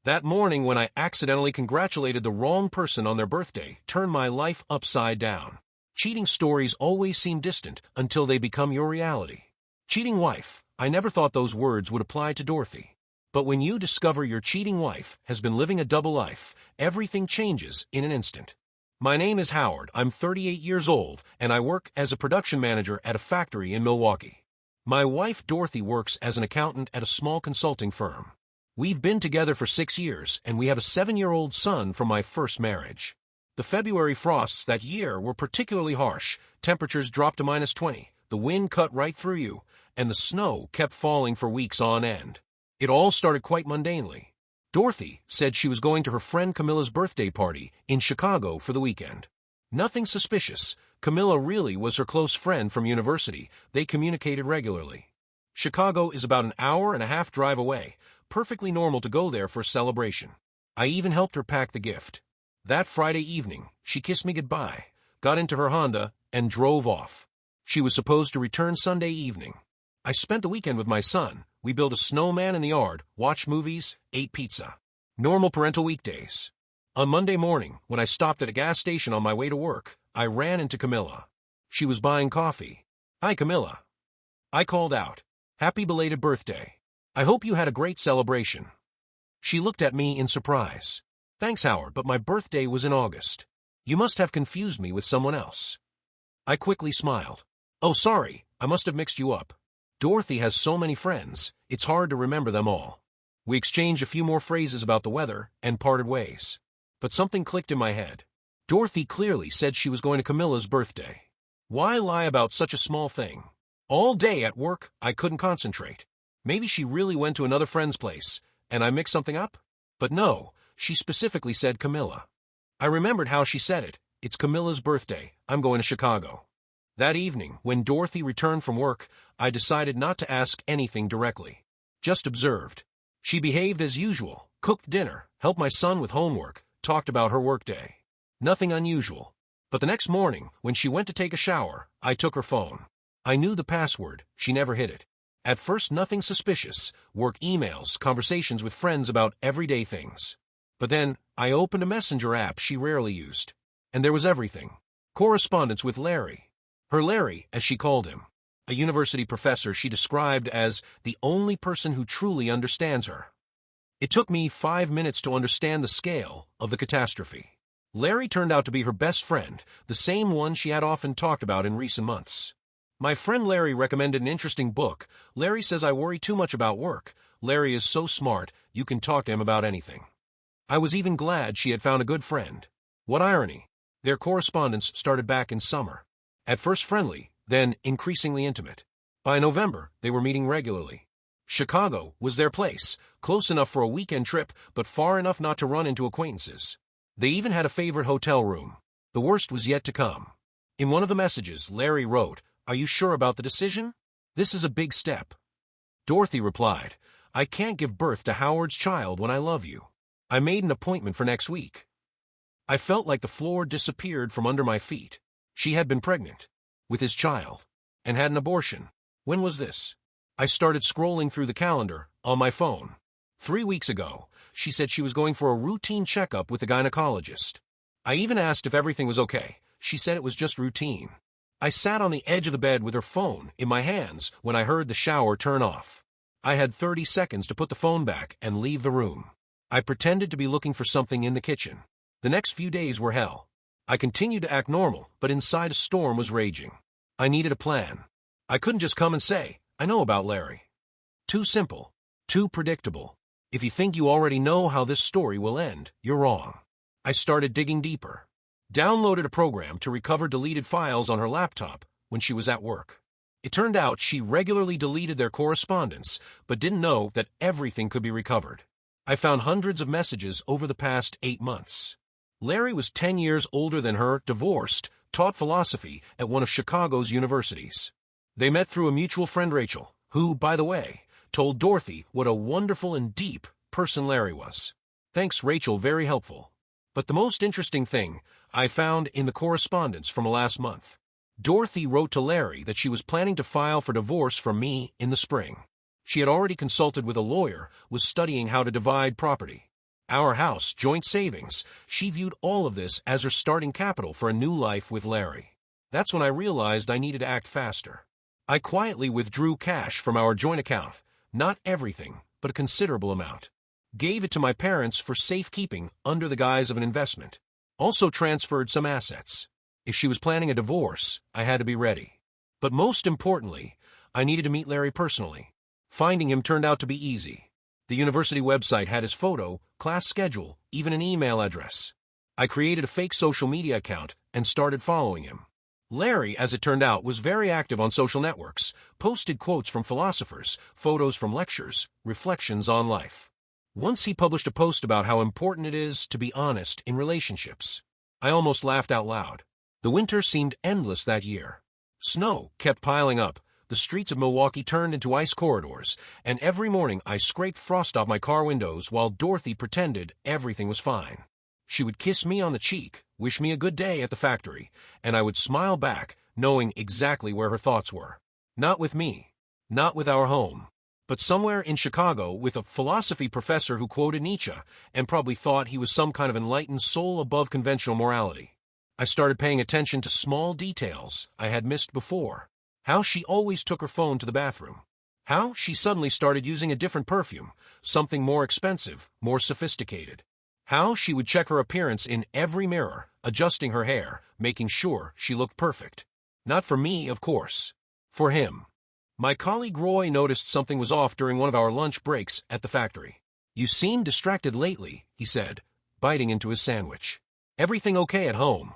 That morning when I accidentally congratulated the wrong person on their birthday turned my life upside down. Cheating stories always seem distant until they become your reality. Cheating wife, I never thought those words would apply to Dorothy. But when you discover your cheating wife has been living a double life, everything changes in an instant. My name is Howard, I'm 38 years old, and I work as a production manager at a factory in Milwaukee. My wife Dorothy works as an accountant at a small consulting firm. We've been together for 6 years, and we have a 7-year-old son from my first marriage. The February frosts that year were particularly harsh. Temperatures dropped to -20, the wind cut right through you, and the snow kept falling for weeks on end. It all started quite mundanely. Dorothy said she was going to her friend Camilla's birthday party in Chicago for the weekend. Nothing suspicious. Camilla really was her close friend from university. They communicated regularly. Chicago is about an hour-and-a-half drive away, perfectly normal to go there for a celebration. I even helped her pack the gift. That Friday evening, she kissed me goodbye, got into her Honda, and drove off. She was supposed to return Sunday evening. I spent the weekend with my son. We built a snowman in the yard, watched movies, ate pizza. Normal parental weekdays. On Monday morning, when I stopped at a gas station on my way to work, I ran into Camilla. She was buying coffee. "Hi, Camilla." I called out, "Happy belated birthday. I hope you had a great celebration." She looked at me in surprise. "Thanks, Howard, but my birthday was in August. You must have confused me with someone else." I quickly smiled. "Oh, sorry, I must have mixed you up. Dorothy has so many friends, it's hard to remember them all." We exchanged a few more phrases about the weather and parted ways. But something clicked in my head. Dorothy clearly said she was going to Camilla's birthday. Why lie about such a small thing? All day at work, I couldn't concentrate. Maybe she really went to another friend's place, and I mixed something up? But no, she specifically said Camilla. I remembered how she said it. "It's Camilla's birthday. I'm going to Chicago." That evening, when Dorothy returned from work, I decided not to ask anything directly. Just observed. She behaved as usual, cooked dinner, helped my son with homework, talked about her workday. Nothing unusual. But the next morning, when she went to take a shower, I took her phone. I knew the password. She never hid it. At first, nothing suspicious. Work emails, conversations with friends about everyday things. But then, I opened a messenger app she rarely used. And there was everything. Correspondence with Larry. Her Larry, as she called him. A university professor she described as the only person who truly understands her. It took me 5 minutes to understand the scale of the catastrophe. Larry turned out to be her best friend, the same one she had often talked about in recent months. My friend Larry recommended an interesting book. Larry says I worry too much about work. Larry is so smart, you can talk to him about anything. I was even glad she had found a good friend. What irony. Their correspondence started back in summer. At first friendly, then increasingly intimate. By November, they were meeting regularly. Chicago was their place, close enough for a weekend trip, but far enough not to run into acquaintances. They even had a favorite hotel room. The worst was yet to come. In one of the messages, Larry wrote, "Are you sure about the decision? This is a big step." Dorothy replied, "I can't give birth to Howard's child when I love you. I made an appointment for next week." I felt like the floor disappeared from under my feet. She had been pregnant with his child and had an abortion. When was this? I started scrolling through the calendar on my phone. 3 weeks ago, she said she was going for a routine checkup with a gynecologist. I even asked if everything was okay. She said it was just routine. I sat on the edge of the bed with her phone in my hands when I heard the shower turn off. I had 30 seconds to put the phone back and leave the room. I pretended to be looking for something in the kitchen. The next few days were hell. I continued to act normal, but inside a storm was raging. I needed a plan. I couldn't just come and say, "I know about Larry." Too simple. Too predictable. If you think you already know how this story will end, you're wrong. I started digging deeper. Downloaded a program to recover deleted files on her laptop when she was at work. It turned out she regularly deleted their correspondence, but didn't know that everything could be recovered. I found hundreds of messages over the past 8 months. Larry was 10 years older than her, divorced, taught philosophy at one of Chicago's universities. They met through a mutual friend, Rachel, who, by the way, told Dorothy what a wonderful and deep person Larry was. Thanks, Rachel, very helpful. But the most interesting thing I found in the correspondence from last month. Dorothy wrote to Larry that she was planning to file for divorce from me in the spring. She had already consulted with a lawyer, was studying how to divide property. Our house, joint savings. She viewed all of this as her starting capital for a new life with Larry. That's when I realized I needed to act faster. I quietly withdrew cash from our joint account, not everything, but a considerable amount. Gave it to my parents for safekeeping under the guise of an investment. Also transferred some assets. If she was planning a divorce, I had to be ready. But most importantly, I needed to meet Larry personally. Finding him turned out to be easy. The university website had his photo, class schedule, even an email address. I created a fake social media account and started following him. Larry, as it turned out, was very active on social networks, posted quotes from philosophers, photos from lectures, reflections on life. Once he published a post about how important it is to be honest in relationships. I almost laughed out loud. The winter seemed endless that year. Snow kept piling up. The streets of Milwaukee turned into ice corridors, and every morning I scraped frost off my car windows while Dorothy pretended everything was fine. She would kiss me on the cheek, wish me a good day at the factory, and I would smile back, knowing exactly where her thoughts were. Not with me, not with our home, but somewhere in Chicago with a philosophy professor who quoted Nietzsche and probably thought he was some kind of enlightened soul above conventional morality. I started paying attention to small details I had missed before. How she always took her phone to the bathroom. How she suddenly started using a different perfume, something more expensive, more sophisticated. How she would check her appearance in every mirror, adjusting her hair, making sure she looked perfect. Not for me, of course. For him. My colleague Roy noticed something was off during one of our lunch breaks at the factory. "You seem distracted lately," he said, biting into his sandwich. "Everything okay at home?"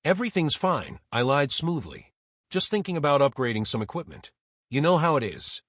"Everything's fine," I lied smoothly. "Just thinking about upgrading some equipment. You know how it is."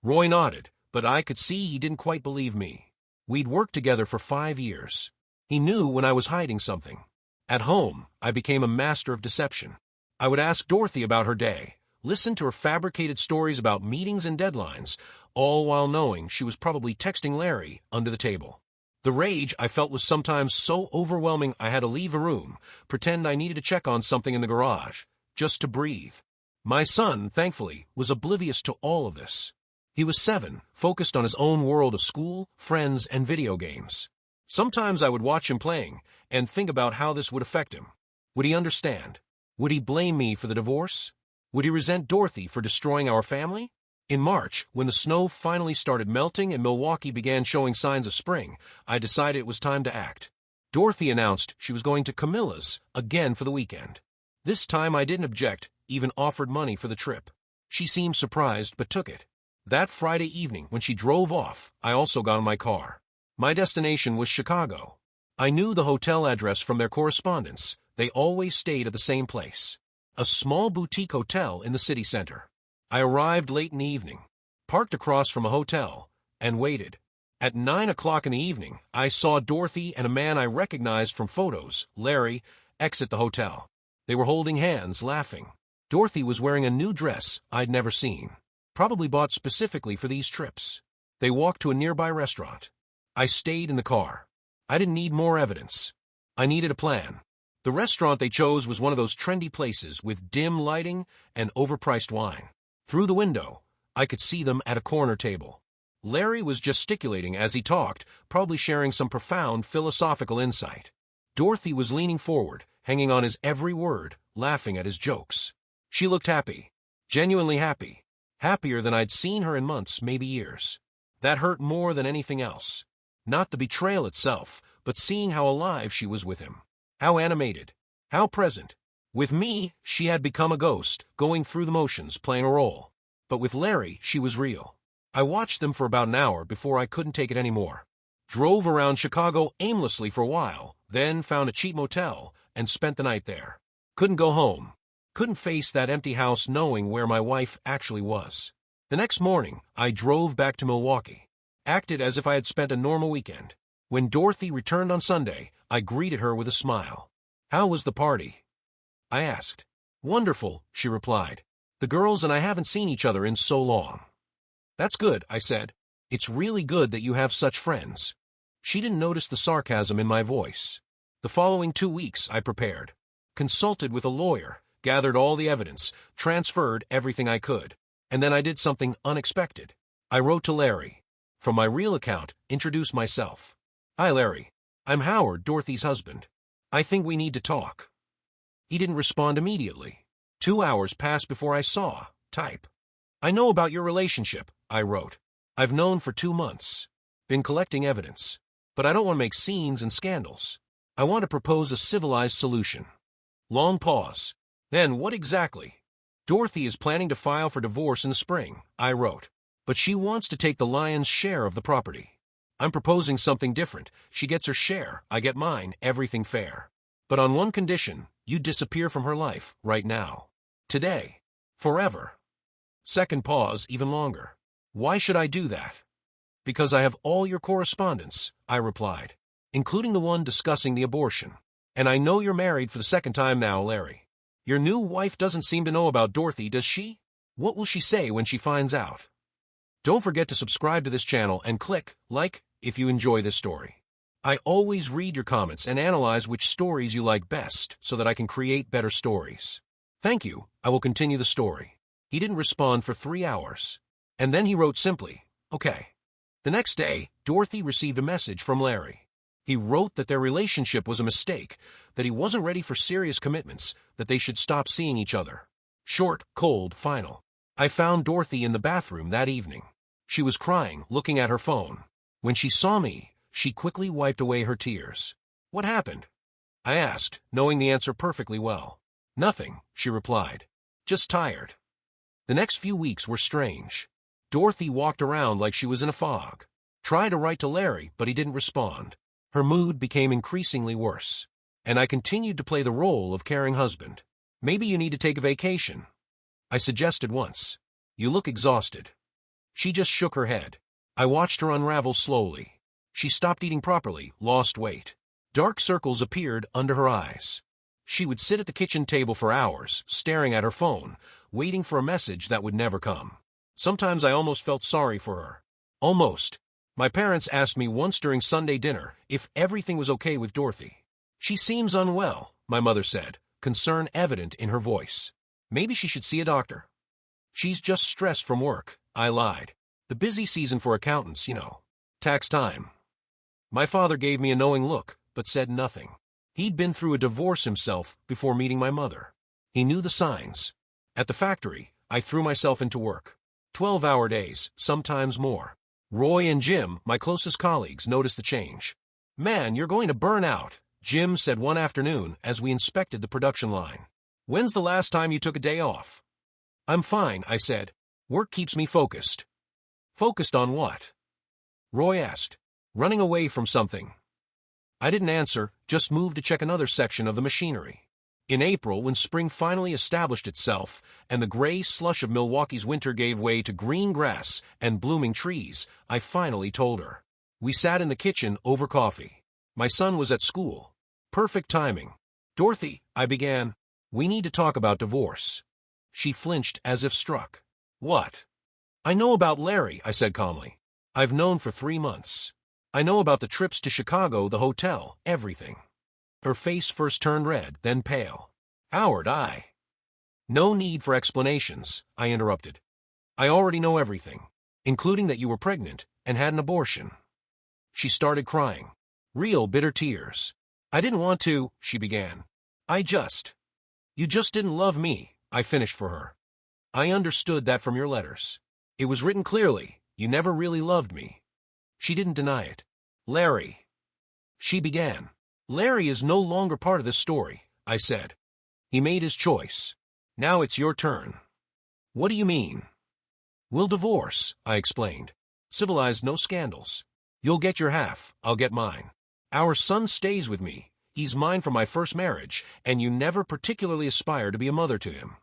Roy nodded, but I could see he didn't quite believe me. We'd worked together for 5 years. He knew when I was hiding something. At home, I became a master of deception. I would ask Dorothy about her day, listen to her fabricated stories about meetings and deadlines, all while knowing she was probably texting Larry under the table. The rage I felt was sometimes so overwhelming I had to leave a room, pretend I needed to check on something in the garage, just to breathe. My son, thankfully, was oblivious to all of this. He was 7, focused on his own world of school, friends, and video games. Sometimes I would watch him playing and think about how this would affect him. Would he understand? Would he blame me for the divorce? Would he resent Dorothy for destroying our family? In March, when the snow finally started melting and Milwaukee began showing signs of spring, I decided it was time to act. Dorothy announced she was going to Camilla's again for the weekend. This time I didn't object, even offered money for the trip. She seemed surprised but took it. That Friday evening, when she drove off, I also got in my car. My destination was Chicago. I knew the hotel address from their correspondence. They always stayed at the same place. A small boutique hotel in the city center. I arrived late in the evening, parked across from a hotel, and waited. At 9 o'clock in the evening, I saw Dorothy and a man I recognized from photos, Larry, exit the hotel. They were holding hands, laughing. Dorothy was wearing a new dress I'd never seen, probably bought specifically for these trips. They walked to a nearby restaurant. I stayed in the car. I didn't need more evidence. I needed a plan. The restaurant they chose was one of those trendy places with dim lighting and overpriced wine. Through the window, I could see them at a corner table. Larry was gesticulating as he talked, probably sharing some profound philosophical insight. Dorothy was leaning forward, hanging on his every word, laughing at his jokes. She looked happy, genuinely happy, happier than I'd seen her in months, maybe years. That hurt more than anything else. Not the betrayal itself, but seeing how alive she was with him. How animated, how present. With me, she had become a ghost, going through the motions, playing a role. But with Larry, she was real. I watched them for about an hour before I couldn't take it anymore. Drove around Chicago aimlessly for a while, then found a cheap motel and spent the night there. Couldn't go home. Couldn't face that empty house knowing where my wife actually was. The next morning, I drove back to Milwaukee. Acted as if I had spent a normal weekend. When Dorothy returned on Sunday, I greeted her with a smile. "How was the party?" I asked. "Wonderful," she replied. "The girls and I haven't seen each other in so long." "That's good," I said. "It's really good that you have such friends." She didn't notice the sarcasm in my voice. The following 2 weeks, I prepared. Consulted with a lawyer, gathered all the evidence, transferred everything I could. And then I did something unexpected. I wrote to Larry. From my real account, introduced myself. Hi, Larry. I'm Howard, Dorothy's husband. I think we need to talk. He didn't respond immediately. 2 hours passed before I saw. Type. I know about your relationship, I wrote. I've known for 2 months. Been collecting evidence. But I don't want to make scenes and scandals. I want to propose a civilized solution. Long pause. Then what exactly? Dorothy is planning to file for divorce in the spring, I wrote. But she wants to take the lion's share of the property. I'm proposing something different. She gets her share, I get mine, everything fair. But on one condition, you disappear from her life, right now. Today. Forever. Second pause, even longer. Why should I do that? Because I have all your correspondence, I replied, including the one discussing the abortion. And I know you're married for the second time now, Larry. Your new wife doesn't seem to know about Dorothy, does she? What will she say when she finds out? Don't forget to subscribe to this channel and click like if you enjoy this story. I always read your comments and analyze which stories you like best so that I can create better stories. Thank you. I will continue the story. He didn't respond for 3 hours. And then he wrote simply, okay. The next day, Dorothy received a message from Larry. He wrote that their relationship was a mistake, that he wasn't ready for serious commitments, that they should stop seeing each other. Short, cold, final. I found Dorothy in the bathroom that evening. She was crying, looking at her phone. When she saw me, she quickly wiped away her tears. What happened? I asked, knowing the answer perfectly well. Nothing, she replied. Just tired. The next few weeks were strange. Dorothy walked around like she was in a fog. Tried to write to Larry, but he didn't respond. Her mood became increasingly worse. And I continued to play the role of caring husband. Maybe you need to take a vacation. I suggested once. You look exhausted. She just shook her head. I watched her unravel slowly. She stopped eating properly, lost weight. Dark circles appeared under her eyes. She would sit at the kitchen table for hours, staring at her phone, waiting for a message that would never come. Sometimes I almost felt sorry for her. Almost. My parents asked me once during Sunday dinner if everything was okay with Dorothy. She seems unwell, my mother said, concern evident in her voice. Maybe she should see a doctor. She's just stressed from work, I lied. The busy season for accountants, you know. Tax time. My father gave me a knowing look, but said nothing. He'd been through a divorce himself before meeting my mother. He knew the signs. At the factory, I threw myself into work. 12-hour days, sometimes more. Roy and Jim, my closest colleagues, noticed the change. Man, you're going to burn out, Jim said one afternoon as we inspected the production line. When's the last time you took a day off? I'm fine, I said. Work keeps me focused. Focused on what? Roy asked. Running away from something. I didn't answer, just moved to check another section of the machinery. In April, when spring finally established itself and the gray slush of Milwaukee's winter gave way to green grass and blooming trees, I finally told her. We sat in the kitchen over coffee. My son was at school. Perfect timing. Dorothy, I began, we need to talk about divorce. She flinched as if struck. What? I know about Larry, I said calmly. I've known for 3 months. I know about the trips to Chicago, the hotel, everything. Her face first turned red, then pale. Howard, No need for explanations, I interrupted. I already know everything, including that you were pregnant and had an abortion. She started crying. Real bitter tears. I didn't want to, she began. You just didn't love me, I finished for her. I understood that from your letters. It was written clearly, you never really loved me. She didn't deny it. Larry. She began. Larry is no longer part of this story, I said. He made his choice. Now it's your turn. What do you mean? We'll divorce, I explained. Civilized, no scandals. You'll get your half, I'll get mine. Our son stays with me. He's mine from my first marriage, and you never particularly aspire to be a mother to him.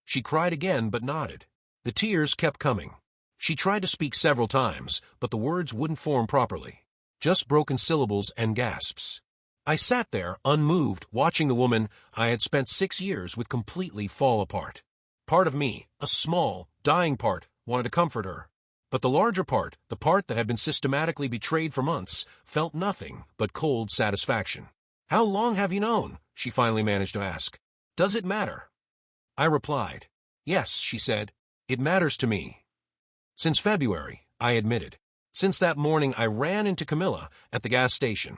She cried again but nodded. The tears kept coming. She tried to speak several times, but the words wouldn't form properly. Just broken syllables and gasps. I sat there, unmoved, watching the woman I had spent 6 years with completely fall apart. Part of me, a small, dying part, wanted to comfort her. But the larger part, the part that had been systematically betrayed for months, felt nothing but cold satisfaction. How long have you known? She finally managed to ask. Does it matter? I replied. Yes, she said. It matters to me. Since February, I admitted. Since that morning, I ran into Camilla at the gas station.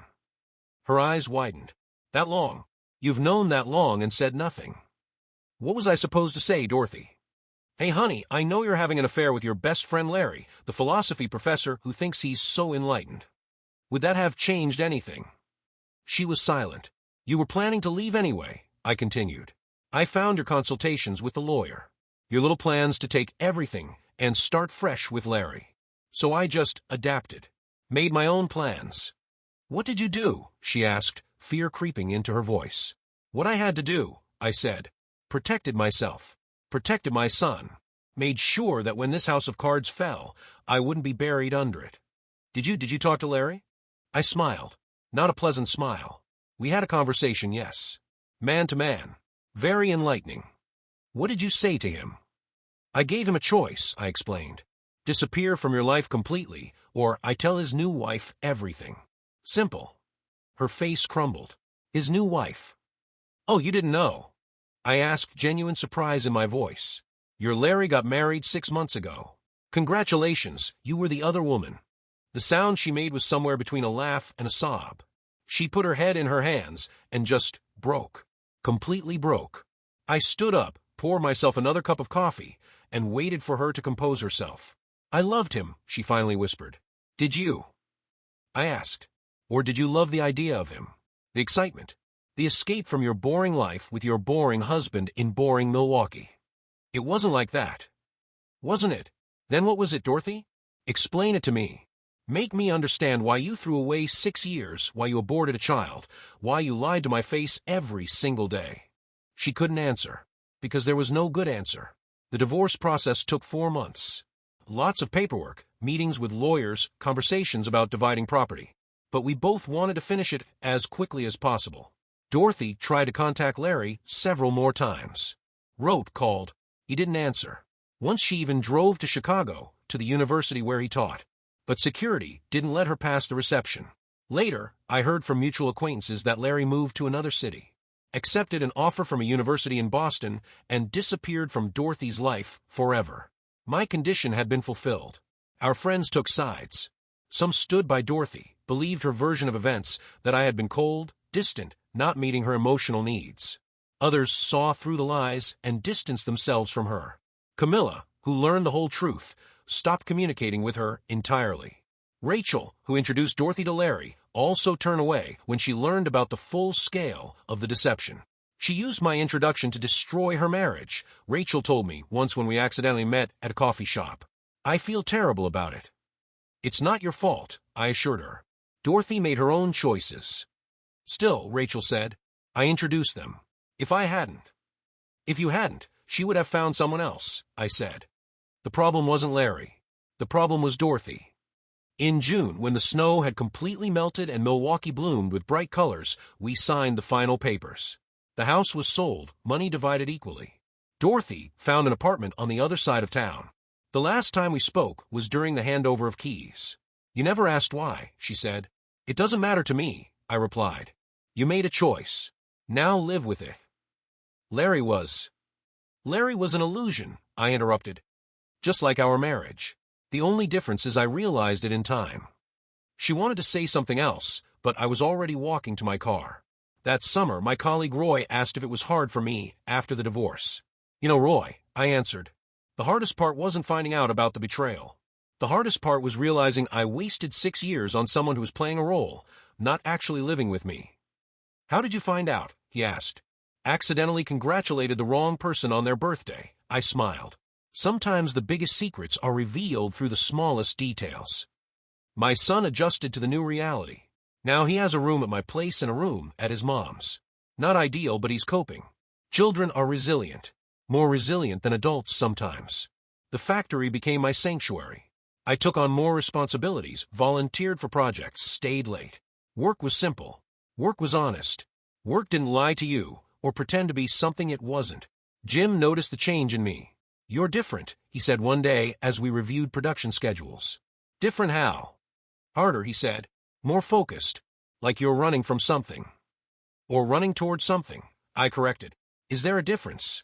Her eyes widened. That long? You've known that long and said nothing. What was I supposed to say, Dorothy? Hey, honey, I know you're having an affair with your best friend Larry, the philosophy professor who thinks he's so enlightened. Would that have changed anything? She was silent. You were planning to leave anyway, I continued. I found your consultations with the lawyer. Your little plans to take everything and start fresh with Larry. So I just adapted. Made my own plans. What did you do? She asked, fear creeping into her voice. What I had to do, I said. Protected myself. Protected my son. Made sure that when this house of cards fell, I wouldn't be buried under it. Did you talk to Larry? I smiled. Not a pleasant smile. We had a conversation, yes. Man to man. Very enlightening. What did you say to him? I gave him a choice, I explained. Disappear from your life completely, or I tell his new wife everything. Simple. Her face crumbled. His new wife. Oh, you didn't know? I asked, genuine surprise in my voice. Your Larry got married 6 months ago. Congratulations, you were the other woman. The sound she made was somewhere between a laugh and a sob. She put her head in her hands and just broke. Completely broke. I stood up, poured myself another cup of coffee, and waited for her to compose herself. I loved him, she finally whispered. Did you? I asked. Or did you love the idea of him? The excitement. The escape from your boring life with your boring husband in boring Milwaukee. It wasn't like that. Wasn't it? Then what was it, Dorothy? Explain it to me. Make me understand why you threw away 6 years, why you aborted a child, why you lied to my face every single day. She couldn't answer, because there was no good answer. The divorce process took 4 months. Lots of paperwork, meetings with lawyers, conversations about dividing property. But we both wanted to finish it as quickly as possible. Dorothy tried to contact Larry several more times. Wrote, called. He didn't answer. Once she even drove to Chicago, to the university where he taught. But security didn't let her pass the reception. Later, I heard from mutual acquaintances that Larry moved to another city, accepted an offer from a university in Boston, and disappeared from Dorothy's life forever. My condition had been fulfilled. Our friends took sides. Some stood by Dorothy, believed her version of events, that I had been cold, distant, not meeting her emotional needs. Others saw through the lies and distanced themselves from her. Camilla, who learned the whole truth, stopped communicating with her entirely. Rachel, who introduced Dorothy to Larry, also turned away when she learned about the full scale of the deception. She used my introduction to destroy her marriage, Rachel told me once when we accidentally met at a coffee shop. I feel terrible about it. It's not your fault, I assured her. Dorothy made her own choices. Still, Rachel said, I introduced them. If you hadn't, she would have found someone else, I said. The problem wasn't Larry. The problem was Dorothy. In June, when the snow had completely melted and Milwaukee bloomed with bright colors, we signed the final papers. The house was sold, money divided equally. Dorothy found an apartment on the other side of town. The last time we spoke was during the handover of keys. You never asked why, she said. It doesn't matter to me, I replied. You made a choice. Now live with it. Larry was an illusion, I interrupted. Just like our marriage. The only difference is I realized it in time. She wanted to say something else, but I was already walking to my car. That summer, my colleague Roy asked if it was hard for me after the divorce. You know, Roy, I answered. The hardest part wasn't finding out about the betrayal. The hardest part was realizing I wasted 6 years on someone who was playing a role, not actually living with me. How did you find out? He asked. Accidentally congratulated the wrong person on their birthday, I smiled. Sometimes the biggest secrets are revealed through the smallest details. My son adjusted to the new reality. Now he has a room at my place and a room at his mom's. Not ideal, but he's coping. Children are resilient. More resilient than adults sometimes. The factory became my sanctuary. I took on more responsibilities, volunteered for projects, stayed late. Work was simple. Work was honest. Work didn't lie to you or pretend to be something it wasn't. Jim noticed the change in me. You're different, he said one day as we reviewed production schedules. Different how? Harder, he said. More focused. Like you're running from something. Or running toward something, I corrected. Is there a difference?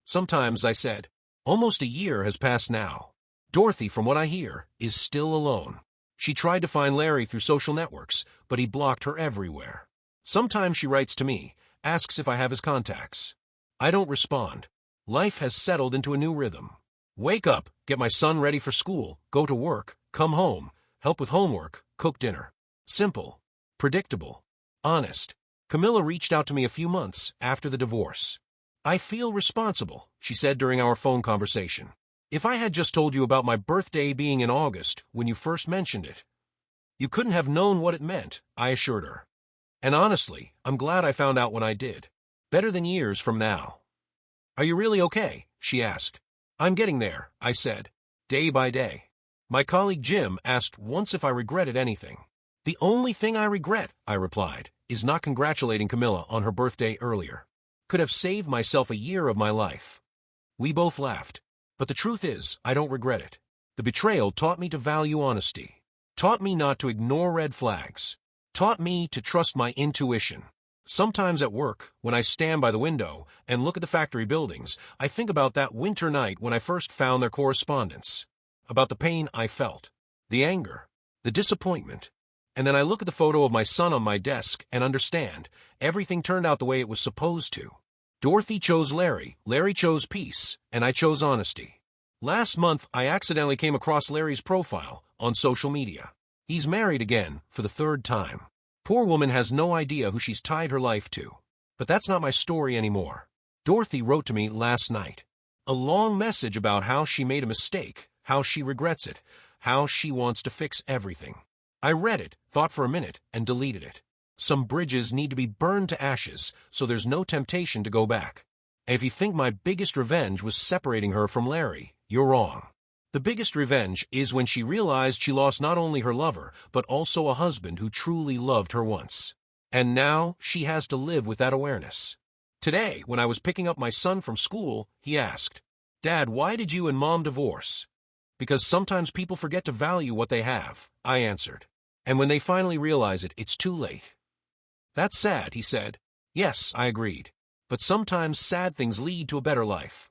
Sometimes, I said. Almost a year has passed now. Dorothy, from what I hear, is still alone. She tried to find Larry through social networks, but he blocked her everywhere. Sometimes she writes to me, asks if I have his contacts. I don't respond. Life has settled into a new rhythm. Wake up, get my son ready for school, go to work, come home, help with homework, cook dinner. Simple. Predictable. Honest. Camilla reached out to me a few months after the divorce. I feel responsible, she said during our phone conversation. If I had just told you about my birthday being in August when you first mentioned it, you couldn't have known what it meant, I assured her. And honestly, I'm glad I found out when I did. Better than years from now. Are you really okay? She asked. I'm getting there, I said, day by day. My colleague Jim asked once if I regretted anything. The only thing I regret, I replied, is not congratulating Camilla on her birthday earlier. Could have saved myself a year of my life. We both laughed. But the truth is, I don't regret it. The betrayal taught me to value honesty. Taught me not to ignore red flags. Taught me to trust my intuition. Sometimes at work, when I stand by the window and look at the factory buildings, I think about that winter night when I first found their correspondence. About the pain I felt, the anger, the disappointment. And then I look at the photo of my son on my desk and understand everything turned out the way it was supposed to. Dorothy chose Larry, Larry chose peace, and I chose honesty. Last month, I accidentally came across Larry's profile on social media. He's married again for the third time. Poor woman has no idea who she's tied her life to. But that's not my story anymore. Dorothy wrote to me last night. A long message about how she made a mistake, how she regrets it, how she wants to fix everything. I read it, thought for a minute, and deleted it. Some bridges need to be burned to ashes, so there's no temptation to go back. And if you think my biggest revenge was separating her from Larry, you're wrong. The biggest revenge is when she realized she lost not only her lover, but also a husband who truly loved her once. And now she has to live with that awareness. Today, when I was picking up my son from school, he asked, "Dad, why did you and Mom divorce?" "Because sometimes people forget to value what they have," I answered. "And when they finally realize it, it's too late." "That's sad," he said. "Yes," I agreed. "But sometimes sad things lead to a better life."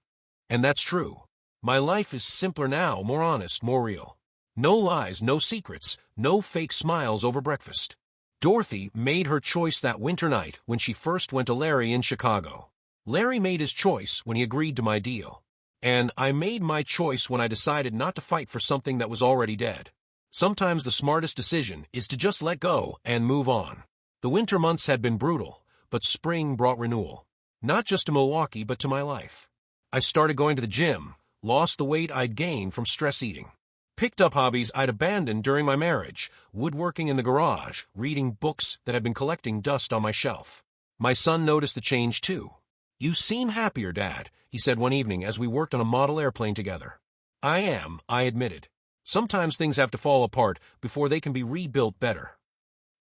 And that's true. My life is simpler now, more honest, more real. No lies, no secrets, no fake smiles over breakfast. Dorothy made her choice that winter night when she first went to Larry in Chicago. Larry made his choice when he agreed to my deal. And I made my choice when I decided not to fight for something that was already dead. Sometimes the smartest decision is to just let go and move on. The winter months had been brutal, but spring brought renewal. Not just to Milwaukee, but to my life. I started going to the gym, lost the weight I'd gained from stress eating. Picked up hobbies I'd abandoned during my marriage, woodworking in the garage, reading books that had been collecting dust on my shelf. My son noticed the change too. "You seem happier, Dad," he said one evening as we worked on a model airplane together. "I am," I admitted. "Sometimes things have to fall apart before they can be rebuilt better."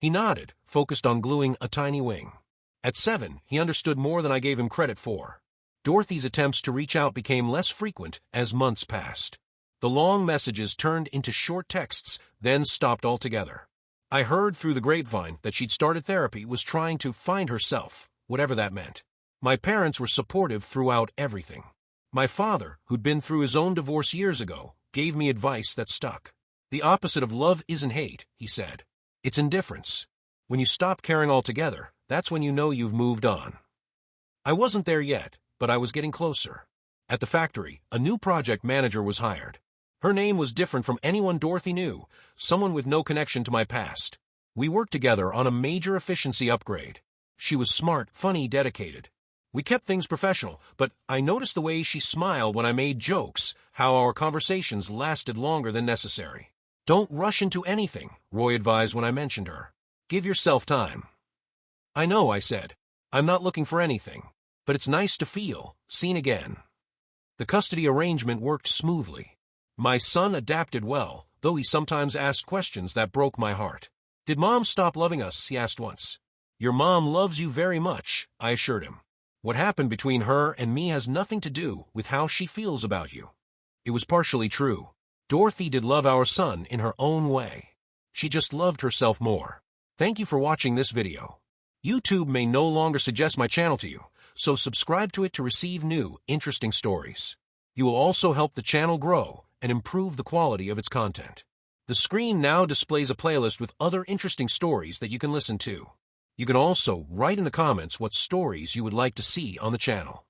He nodded, focused on gluing a tiny wing. At 7, he understood more than I gave him credit for. Dorothy's attempts to reach out became less frequent as months passed. The long messages turned into short texts, then stopped altogether. I heard through the grapevine that she'd started therapy, was trying to find herself, whatever that meant. My parents were supportive throughout everything. My father, who'd been through his own divorce years ago, gave me advice that stuck. "The opposite of love isn't hate," he said. "It's indifference. When you stop caring altogether, that's when you know you've moved on." I wasn't there yet, but I was getting closer. At the factory, a new project manager was hired. Her name was different from anyone Dorothy knew, someone with no connection to my past. We worked together on a major efficiency upgrade. She was smart, funny, dedicated. We kept things professional, but I noticed the way she smiled when I made jokes, how our conversations lasted longer than necessary. "Don't rush into anything," Roy advised when I mentioned her. "Give yourself time." "I know," I said. "I'm not looking for anything. But it's nice to feel seen again." The custody arrangement worked smoothly. My son adapted well, though he sometimes asked questions that broke my heart. "Did Mom stop loving us?" he asked once. "Your mom loves you very much," I assured him. "What happened between her and me has nothing to do with how she feels about you." It was partially true. Dorothy did love our son in her own way. She just loved herself more. Thank you for watching this video. YouTube may no longer suggest my channel to you, so subscribe to it to receive new, interesting stories. You will also help the channel grow and improve the quality of its content. The screen now displays a playlist with other interesting stories that you can listen to. You can also write in the comments what stories you would like to see on the channel.